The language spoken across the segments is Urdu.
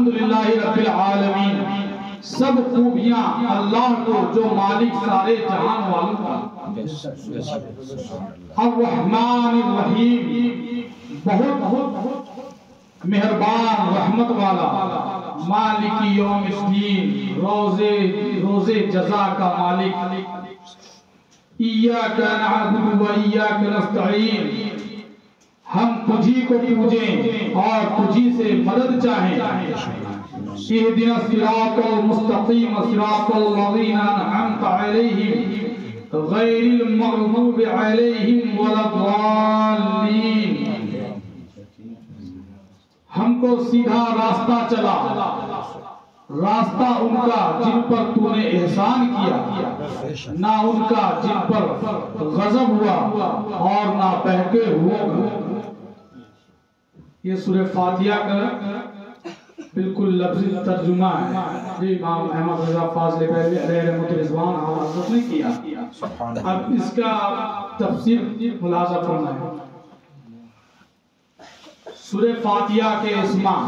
الحمدللہ رب العالمین، سب خوبیاں اللہ کو جو مالک سارے جہان والوں کا، الرحمن الرحیم، بہت مہربان رحمت والا، مالک یوم الدین، روزے جزا کا مالک، ایاک نعبد و ایاک نستعین، ہم تجھی کو پوجیں اور تجھی سے مدد چاہیں، اہدنا الصراط المستقیم صراط الذین انعمت علیہم غیر المغضوب علیہم ولا الضالین، ہم کو سیدھا راستہ چلا، راستہ ان کا جن پر تو نے احسان کیا، نہ ان کا جن پر غضب ہوا اور نہ بہکے ہوئے۔ یہ سورہ فاتحہ کا بالکل لفظی ترجمہ ہے، امام احمد رضا فاضل بریلوی علیہ رحمۃ الرضوان حضرت نے کیا۔ اب اس کا تفسیر ملاحظہ فرمائیں۔ سورہ فاتحہ کے اسماء،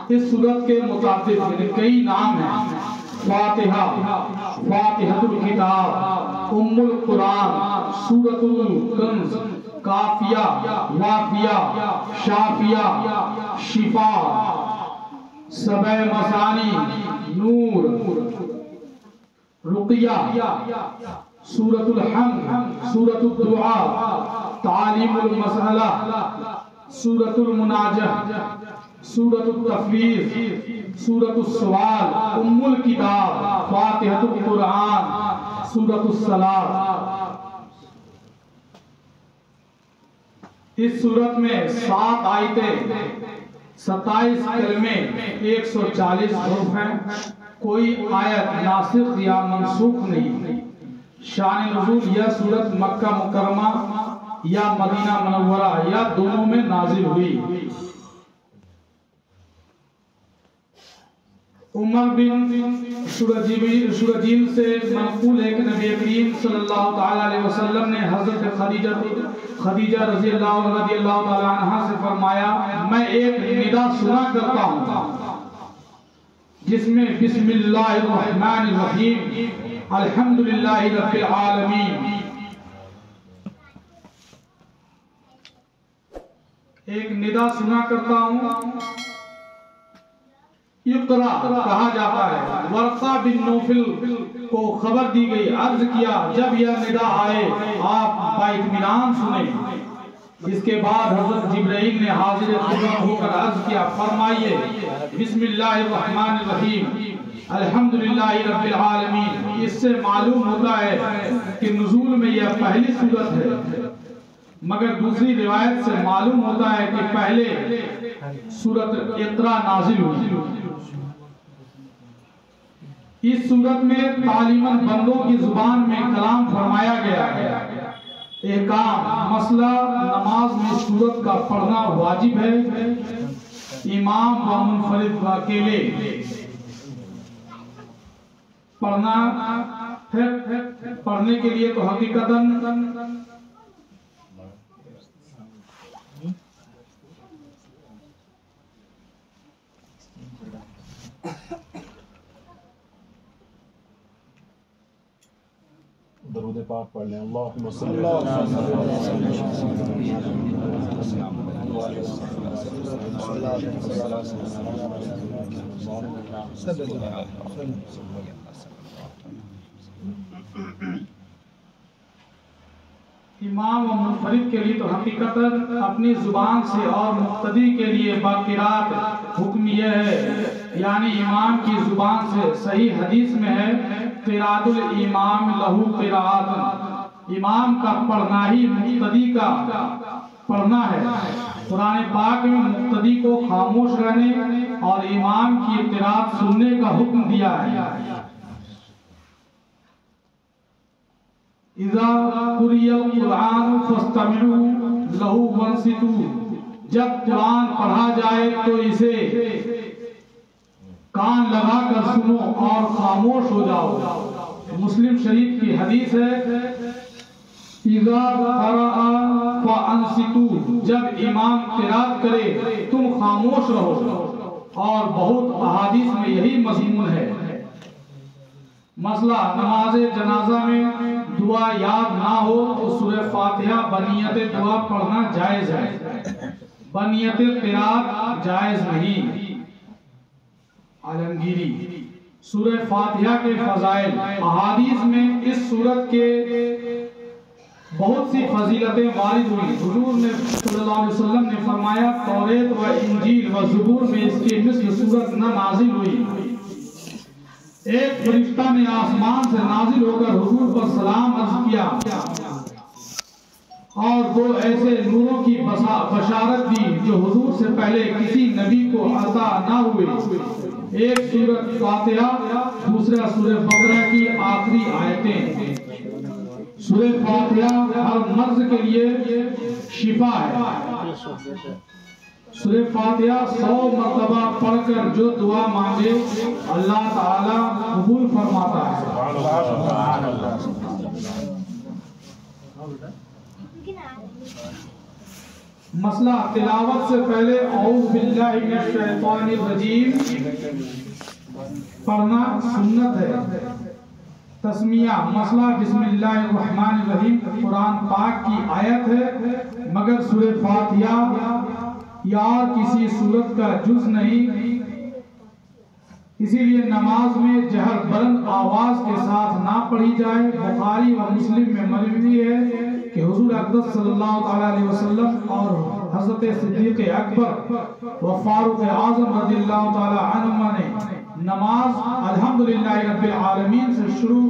اس سورت کے متعدد کئی نام ہیں، فاتحہ، فاتحۃ الکتاب، ام القرآن، سورۃ الکنز، کافیہ، وافیہ، شافیہ، شفا، سبع مثانی، نور، رقیہ، سورۃ الحمد، سورۃ الدعاء، تعلیم المسئلہ، سورۃ المناجہ، سورۃ التفویض، سورۃ السوال، ام الکتاب، فاتحۃ القرآن، سورۃ الصلاۃ۔ اس سورت میں 7 آیتیں، 27 کلمے، 140 حروف ہیں، کوئی آیت ناسخ یا منسوخ نہیں۔ شان نزول، یہ سورت مکہ مکرمہ یا مدینہ منورہ یا دونوں میں نازل ہوئی۔ عمر بن شرجیل سے منقول ہے کہ نبی کریم صلی اللہ تعالی علیہ وسلم نے حضرت خدیجہ رضی اللہ تعالی عنہ سے فرمایا، میں ایک ندا سنا کرتا ہوں جس میں بسم اللہ الرحمن الرحیم، الحمدللہ رب العالمین، ایک ندا سنا کرتا ہوں، اقرا کہا جاتا ہے۔ ورقہ بن نوفل کو خبر دی گئی، عرض کیا جب یہ ندا آئے آپ باطمینان سنیں۔ اس کے بعد حضرت جبرائیل نے حاضر خدمت ہو کر عرض کیا، فرمائیے بسم اللہ الرحمن الرحیم، الحمدللہ رب العالمین۔ اس سے معلوم ہوتا ہے کہ نزول میں یہ پہلی صورت ہے، مگر دوسری روایت سے معلوم ہوتا ہے کہ پہلے سورت اقرا نازل ہوئی۔ اس سورت میں تعلیماً بندوں کی زبان میں کلام فرمایا گیا ہے۔ احکام، مسئلہ نماز میں سورت کا پڑھنا واجب ہے، امام و منفرد و اکیلے پڑھنا ہے۔ پڑھنے کے لیے تو حقیقتاً درود پاک پڑھ لیں، اللہم صلی اللہ امام و منفرد کے لیے تو حقیقتاً اپنی زبان سے اور مقتدی کے لیے باقرات حکم یہ ہے، یعنی امام کی زبان سے۔ صحیح حدیث میں ہے قراءۃ الامام لہو قراءۃ، امام کا پڑھنا ہی مقتدی کا پڑھنا ہے۔ قرآن پاک میں مقتدی کو خاموش رہنے اور امام کی قراءت سننے کا حکم دیا ہے۔ اذا قرئ القرآن فاستمعوا له وانصتوا، جب قرآن پڑھا جائے تو اسے کان لگا کر سنو اور خاموش ہو جاؤ۔ مسلم شریف کی حدیث ہے اذا قرأ فانصتوا، جب امام قرات کرے تم خاموش رہو۔ اور بہت احادیث میں یہی مضمون ہے۔ مسئلہ نماز جنازہ میں دعا یاد نہ ہو تو سورہ فاتحہ بنیت دعا پڑھنا جائز ہے، بنیت قرات جائز نہیں۔ عالمگیری سورہ فاتحہ کے فضائل، احادیث میں اس سورت کے بہت سی فضیلتیں وارد ہوئی۔ حضور نے صلی اللہ علیہ وسلم نے فرمایا توریت و انجیل و زبور میں اس کی مثل سورت نہ نازل ہوئی۔ ایک فرشتہ نے آسمان سے نازل ہو کر حضور پر سلام عرض کیا اور دو ایسے نوروں کی بشارت دی جو حضور سے پہلے کسی نبی کو عطا نہ ہوئے، ایک سورۃ فاتحہ، دوسرا سورہ بقرہ کی آخری آیتیں۔ سورہ فاتحہ ہر مرض کے لیے شفا ہے۔ سورہ فاتحہ 100 مرتبہ پڑھ کر جو دعا مانگے اللہ تعالی قبول فرماتا ہے۔ مسئلہ تلاوت سے پہلے اعوذ باللہ من الشیطان الرجیم پڑھنا سنت ہے۔ تسمیہ مسئلہ بسم اللہ الرحمن الرحیم قرآن پاک کی آیت ہے مگر سورہ فاتحہ یا کسی سورت کا جز نہیں، اسی لیے نماز میں جہر بلند آواز کے ساتھ نہ پڑھی جائے۔ بخاری و مسلم میں مروی ہے کہ حضور اقدس صلی اللہ تعالی علیہ وسلم اور حضرت صدیق اکبر و فاروق اعظم رضی اللہ تعالی عنہما نے نماز الحمدللہ رب العالمین سے شروع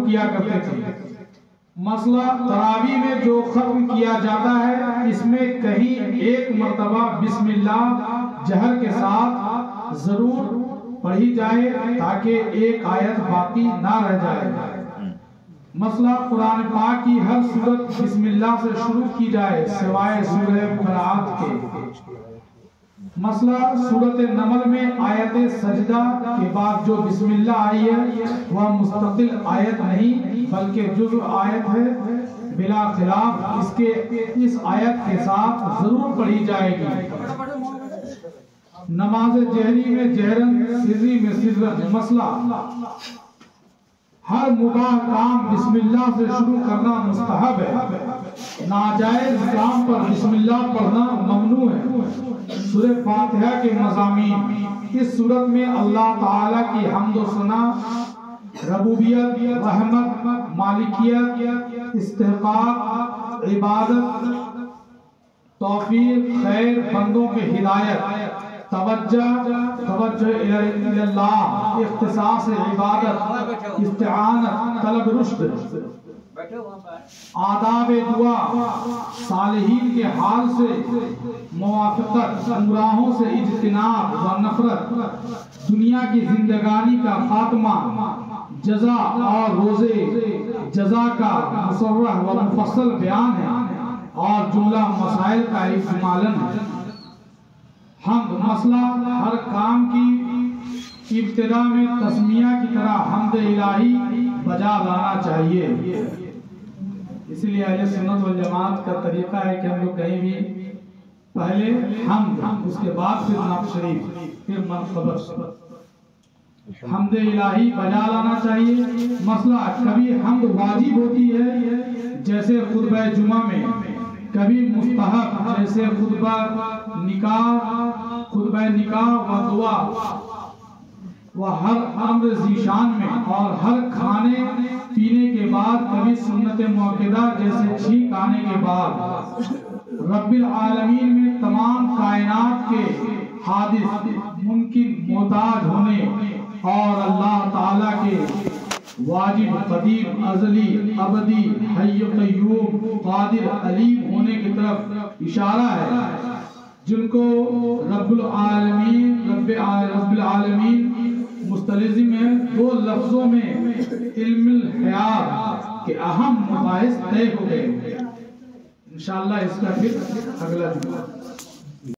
کیا کرتے تھے۔ مسئلہ تراویح میں جو ختم کیا جاتا ہے اس میں کہیں ایک مرتبہ بسم اللہ جہر کے ساتھ ضرور پڑھی جائے تاکہ ایک آیت باقی نہ رہ جائے۔ مسئلہ قرآن پاک کی ہر سورت بسم اللہ سے شروع کی جائے سوائے سورہ براءت کے۔ مسئلہ سورت نمل میں آیت سجدہ کے بعد جو بسم اللہ آئی ہے وہ مستقل آیت نہیں بلکہ جزء آیت ہے، بلا خلاف اس آیت کے ساتھ ضرور پڑھی جائے گی۔ نماز جہری میں جہرن، سری میں سرن۔ مسئلہ ہر مباح کام بسم اللہ سے شروع کرنا مستحب ہے، ناجائز کام پر بسم اللہ پڑھنا ممنوع ہے۔ سورہ فاتحہ کے مضامین، اس سورت میں اللہ تعالیٰ کی حمد و ثنا، ربوبیت، رحمت، مالکیت، استحقاق، عبادت، توفیق، خیر، بندوں کے ہدایت، توجہ اللہ، اختصاص عبادت، استعانت، طلب رشد، آداب دعا، صالحین کے حال سے موافقت، گمراہوں سے اجتناب و نفرت، دنیا کی زندگانی کا خاتمہ، جزا اور روزے جزا کا مصرح و مفصل بیان ہے اور جملہ مسائل کا اجمالاً ہے۔ حمد مسئلہ ہر کام کی ابتدا میں تسمیہ کی طرح حمد الہی بجا لانا چاہیے۔ اس لیے اہل سنت والجماعت کا طریقہ ہے کہ ہم لوگ کہیں بھی پہلے حمد، اس کے بعد پھر نعت شریف، پھر منقبت، حمد الہی بجا لانا چاہیے۔ مسئلہ کبھی حمد واجب ہوتی ہے جیسے خطبہ جمعہ میں، کبھی مستحب جیسے خطبہ نکاح و دعا و ہر امر ذیشان میں، اور ہر کھانے پینے کے بعد، کبھی سنت موقدہ جیسے چھینک آنے کے بعد۔ رب العالمین میں تمام کائنات کے حادث، ممکن، محتاج ہونے اور اللہ تعالیٰ کے واجب، قدیم، ازلی، ابدی، حی قیوم، قادر، علیم ہونے کی طرف اشارہ ہے، جن کو رب العالمین مستلزم ہے۔ دو لفظوں میں علم الحیات کے اہم مباحث طے ہو گئے۔ انشاءاللہ اس کا پھر اگلا جمعہ۔